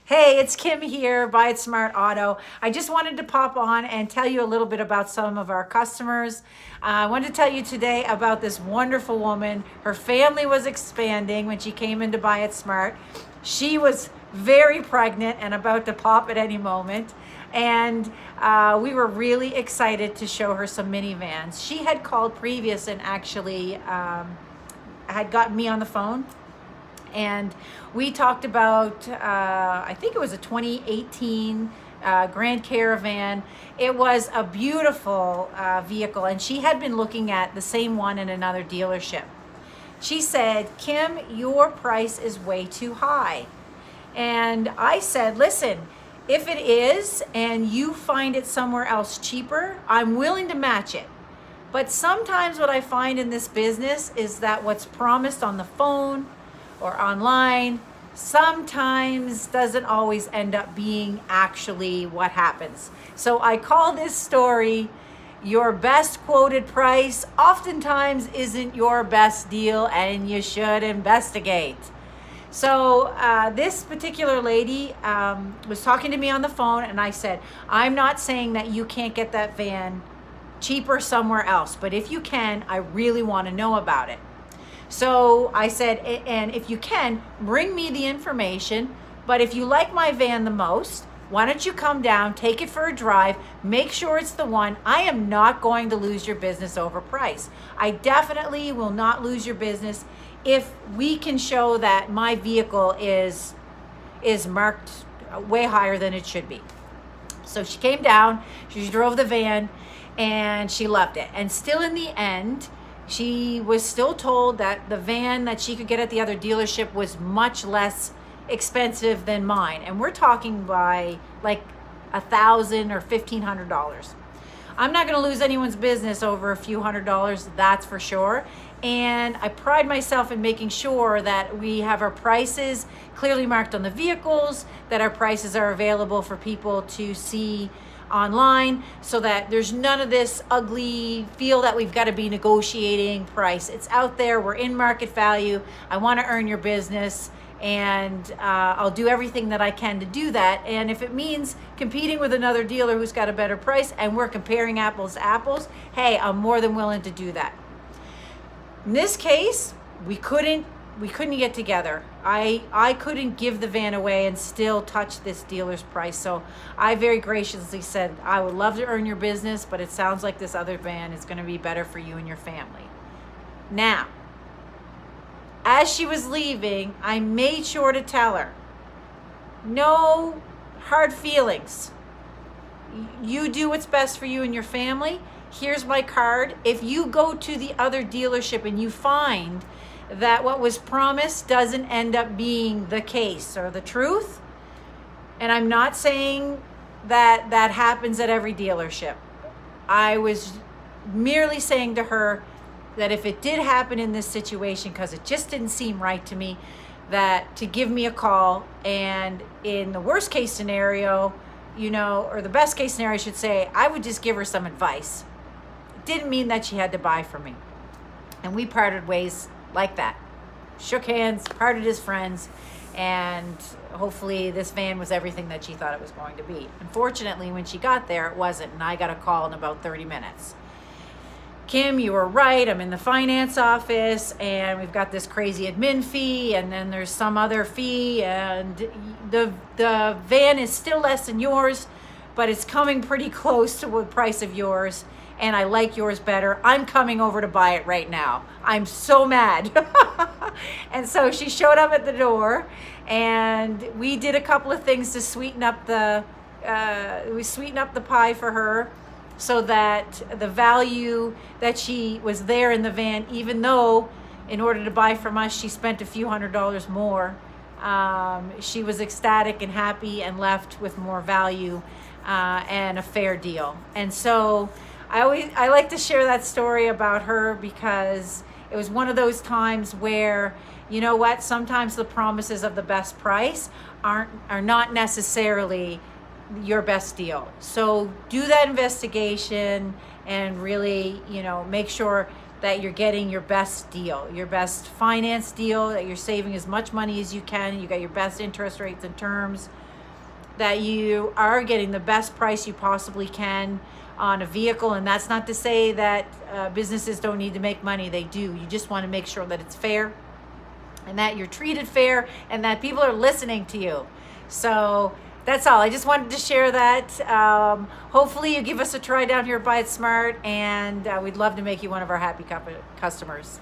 Hey, it's Kim here, Buy It Smart Auto. I just wanted to pop on and tell you a little bit about some of our customers. I wanted to tell you today about this wonderful woman. Her family was expanding when she came in to Buy It Smart. She was very pregnant and about to pop at any moment. And we were really excited to show her some minivans. She had called previous and actually had gotten me on the phone, and we talked about I think it was a 2018 Grand Caravan. It was a beautiful vehicle, and she had been looking at the same one in another dealership. She said, Kim, your price is way too high. And I said, listen, if it is and you find it somewhere else cheaper, I'm willing to match it. But sometimes what I find in this business is that what's promised on the phone or online sometimes doesn't always end up being actually what happens. So I call this story your best quoted price oftentimes isn't your best deal, and you should investigate. So this particular lady was talking to me on the phone, and I said, I'm not saying that you can't get that van cheaper somewhere else, but if you can, I really want to know about it. So I said, and if you can, bring me the information, but if you like my van the most, why don't you come down, take it for a drive, make sure it's the one. I am not going to lose your business over price. I definitely will not lose your business if we can show that my vehicle is marked way higher than it should be. So she came down, she drove the van, and she loved it. And still in the end, she was still told that the van that she could get at the other dealership was much less expensive than mine. And we're talking by like $1,000 or $1,500. I'm not going to lose anyone's business over a few $100s, that's for sure. And I pride myself in making sure that we have our prices clearly marked on the vehicles, that our prices are available for people to see online, so that there's none of this ugly feel that we've got to be negotiating price. It's out there, we're in market value. I want to earn your business, and I'll do everything that I can to do that. And if it means competing with another dealer who's got a better price and we're comparing apples to apples, hey, I'm more than willing to do that. In this case, we couldn't get together. I couldn't give the van away and still touch this dealer's price. So I very graciously said, I would love to earn your business, but it sounds like this other van is going to be better for you and your family. Now, as she was leaving, I made sure to tell her, no hard feelings. You do what's best for you and your family. Here's my card. If you go to the other dealership and you find that what was promised doesn't end up being the case or the truth, and I'm not saying that that happens at every dealership. I was merely saying to her that if it did happen in this situation, because it just didn't seem right to me, that to give me a call, and in the worst case scenario, or the best case scenario, I should say, I would just give her some advice. It didn't mean that she had to buy from me. And we parted ways like that. Shook hands, parted as friends, and hopefully this van was everything that she thought it was going to be. Unfortunately, when she got there, it wasn't, and I got a call in about 30 minutes. Kim, you were right. I'm in the finance office, and we've got this crazy admin fee, and then there's some other fee, and the van is still less than yours, but it's coming pretty close to the price of yours, and I like yours better. I'm coming over to buy it right now. I'm so mad. And so she showed up at the door, and we did a couple of things to sweeten up the pie for her, so that the value that she was there in the van, even though in order to buy from us, she spent a few $100s more, she was ecstatic and happy and left with more value and a fair deal. And so I like to share that story about her, because it was one of those times where, you know what, sometimes the promises of the best price are not necessarily your best deal. So do that investigation and really, make sure that you're getting your best deal, your best finance deal, that you're saving as much money as you can, you got your best interest rates and terms. that you are getting the best price you possibly can on a vehicle. And that's not to say that businesses don't need to make money. They do. You just want to make sure that it's fair and that you're treated fair and that people are listening to you. So that's all. I just wanted to share that. Hopefully you give us a try down here at Buy It Smart, and we'd love to make you one of our happy customers.